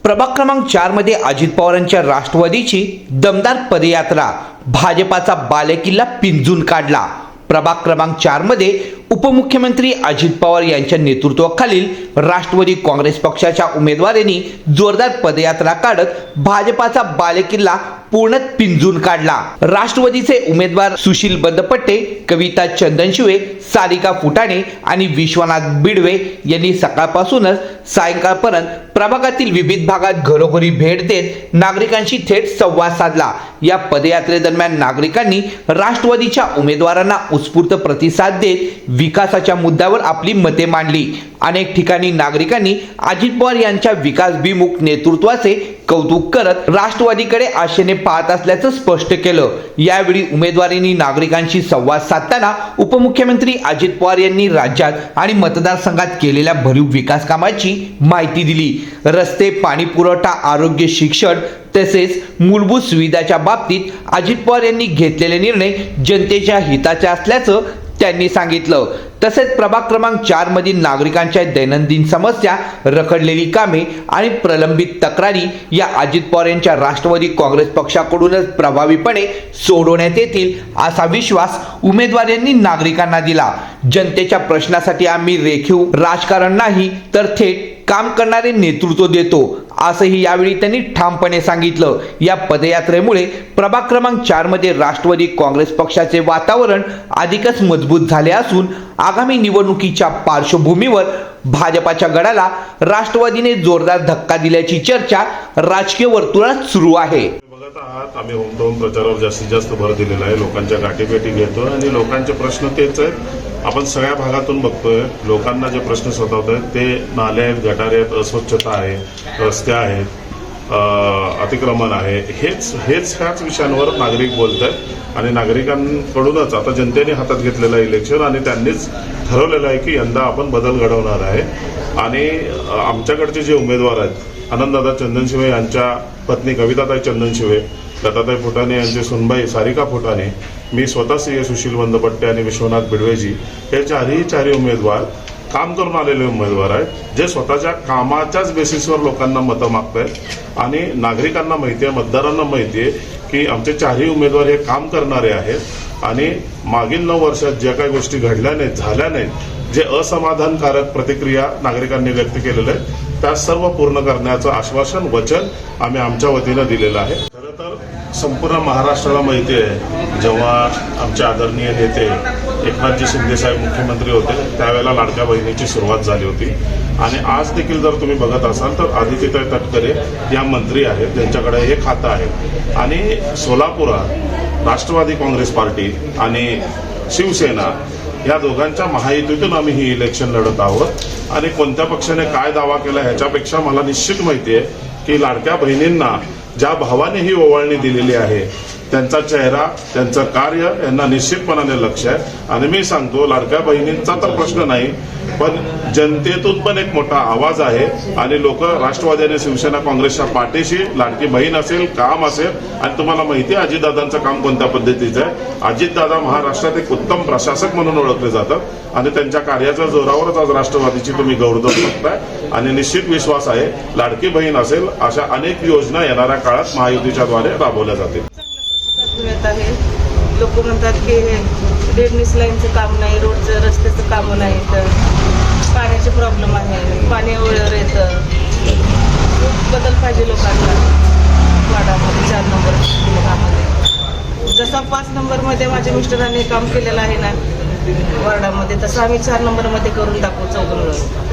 प्रभाग क्रमांक 4 मध्ये अजित पवारांच्या राष्ट्रवादीची दमदार पदयात्रा, भाजपाचा बालेकिल्ला पिंजून काढला। प्रभाग क्रमांक 4 मध्ये उपमुख्यमंत्री अजित पवार यांच्या नेतृत्वाखालील राष्ट्रवादी काँग्रेस पक्षाच्या उमेदवारांनी जोरदार पदयात्रा काढत भाजपाचा बालेकिल्ला पूर्ण पिंजून काढला। राष्ट्रवादीचे उमेदवार सुशील बंदपट्टे, कविता चंदनशिवे, सारिका फुटाणे आणि विश्वनाथ बिडवे यांनी सकाळपासूनच सायंकाळपर्यंत प्रभागातील विविध भागात घरोघरी भेट देत नागरिकांशी थेट संवाद साधला। या पदयात्रेदरम्यान नागरिकांनी राष्ट्रवादीच्या उमेदवारांना उत्स्फूर्त प्रतिसाद देत विकासाच्या मुद्द्यावर आपली मते मांडली। अनेक ठिकाणी नागरिकांनी अजित पवार यांच्या विकासभिमुख नेतृत्वाचे कौतुक करत राष्ट्रवादीकडे आशेने पाहत असल्याचं स्पष्ट केलं। यावेळी उमेदवारांनी नागरिकांशी संवाद साधताना उपमुख्यमंत्री अजित पवार यांनी राज्यात आणि मतदारसंघात केलेल्या भरीव विकास कामाची माहिती दिली। रस्ते, पाणी पुरवठा, आरोग्य, शिक्षण तसेच मूलभूत सुविधाच्या बाबतीत अजित पवार यांनी घेतलेले निर्णय जनतेच्या हिताचे असल्याचं त्यांनी सांगितलं। तसेच प्रभाग क्रमांक 4 मधील नागरिकांच्या दैनंदिन समस्या, रखडलेली कामे आणि प्रलंबित तक्रारी या अजित पवार यांच्या राष्ट्रवादी काँग्रेस पक्षाकडूनच प्रभावीपणे सोडवण्यात येतील असा विश्वास उमेदवारांनी नागरिकांना दिला। जनतेच्या प्रश्नासाठी आम्ही रेखीव राजकारण नाही तर थेट काम करणारे नेतृत्व देतो असंही यावेळी त्यांनी ठामपणे सांगितलं। या पदयात्रेमुळे प्रभाग क्रमांक 4 मध्ये राष्ट्रवादी काँग्रेस पक्षाचे वातावरण अधिकच मजबूत झाले असून आगामी निवडणुकीच्या पार्श्वभूमीवर भाजपाच्या गडाला राष्ट्रवादीने जोरदार धक्का दिल्याची चर्चा राजकीय वर्तुळात सुरू आहे। बघत आहात, आम्ही होम टू होम प्रचारावर जास्तीत जास्त भर दिलेला आहे। लोकांच्या गाठीभेटी घेतो आणि लोकांचे प्रश्न तेच आहेत। आपण सगळ्या भागातून बघतोय लोकांना जे प्रश्न सतावत आहेत ते नाले आहेत, गटारे आहेत, अस्वच्छता आहे, रस्ते आहेत, अतिक्रमण आहे, ह्याच विषयांवर नागरिक बोलत आहेत। आणि नागरिकांकडूनच आता जनतेने हातात घेतलेलं इलेक्शन आणि त्यांनीच ठरवलेलं आहे की यंदा आपण बदल घडवणार आहे। आणि आमच्याकडचे जे उमेदवार आहेत, आनंददादा चंदनशिवे यांच्या पत्नी कविताताई चंदनशिवे, लताताई फुटाणे यांचे सुनबाई सारिका फुटाणे, मी स्वतः श्री सुशील बंदपट्टे आणि विश्वनाथ बिडवेजी हे चारही उमेदवार काम करून आलेले उमेदवार आहेत, जे स्वतःच्या कामाच्याच बेसिसवर लोकांना मतं मागतायत। आणि नागरिकांना माहिती आहे, मतदारांना माहिती आहे की आमचे चारही उमेदवार हे काम करणारे आहेत। आणि मागील 9 वर्षात ज्या काही गोष्टी घडल्या नाहीत, झाल्या नाहीत, जे असमाधानकारक प्रतिक्रिया नागरिकांनी व्यक्त केलेल्या आहेत त्या सर्व पूर्ण करण्याचं आश्वासन, वचन आम्ही आमच्या वतीनं दिलेलं आहे। खरं तर संपूर्ण महाराष्ट्राला माहिती आहे, जेव्हा आमचे आदरणीय नेते एकनाथजी शिंदे साहेब मुख्यमंत्री होते त्यावेळेला लाडक्या बहिणीची सुरुवात झाली होती। आणि आज देखील जर तुम्ही बघत असाल तर आदित्यताई तटकरे या मंत्री आहेत, त्यांच्याकडे हे खातं आहे। आणि सोलापुरात राष्ट्रवादी काँग्रेस पार्टी आणि शिवसेना या दोघांच्या महायुतीतून आम्ही ही इलेक्शन लढत आहोत। आणि कोणत्या पक्षाने काय दावा केला ह्याच्यापेक्षा मला निश्चित माहिती आहे की लाडक्या बहिणींना ज्या भावाने ही ओवाळणी दिलेली आहे त्यांचा चेहरा, त्यांचं कार्य यांना निश्चितपणाने लक्ष आहे। आणि मी सांगतो, लाडक्या बहिणींचा तर प्रश्न नाही पण जनतेतून पण एक मोठा आवाज आहे। आणि लोक राष्ट्रवादी आणि शिवसेना काँग्रेसच्या पाठीशी, लाडकी बहीण असेल, काम असेल। आणि तुम्हाला माहिती आहे अजितदादांचं काम कोणत्या पद्धतीचं आहे। अजितदादा महाराष्ट्रात एक उत्तम प्रशासक म्हणून ओळखले जातात आणि त्यांच्या कार्याच्या जोरावरच आज राष्ट्रवादीची तुम्ही गौरव बघताय। आणि निश्चित विश्वास आहे लाडकी बहीण असेल अशा अनेक योजना येणाऱ्या काळात महायुतीच्याद्वारे राबवल्या जातील। लोक म्हणतात की ड्रेनेज लाईनचं काम नाही, रोडचं रस्त्याचं काम नाही, तर पाण्याचे प्रॉब्लेम आहे, पाणी वेळेवर येतं। खूप बदल पाहिजे लोकांना वार्डामध्ये 4 नंबर भागामध्ये। जसा 5 नंबरमध्ये माझ्या मिस्टरांनी काम केलेलं आहे ना वार्डामध्ये, तसं आम्ही 4 नंबरमध्ये करून दाखवू चौघं मिळून।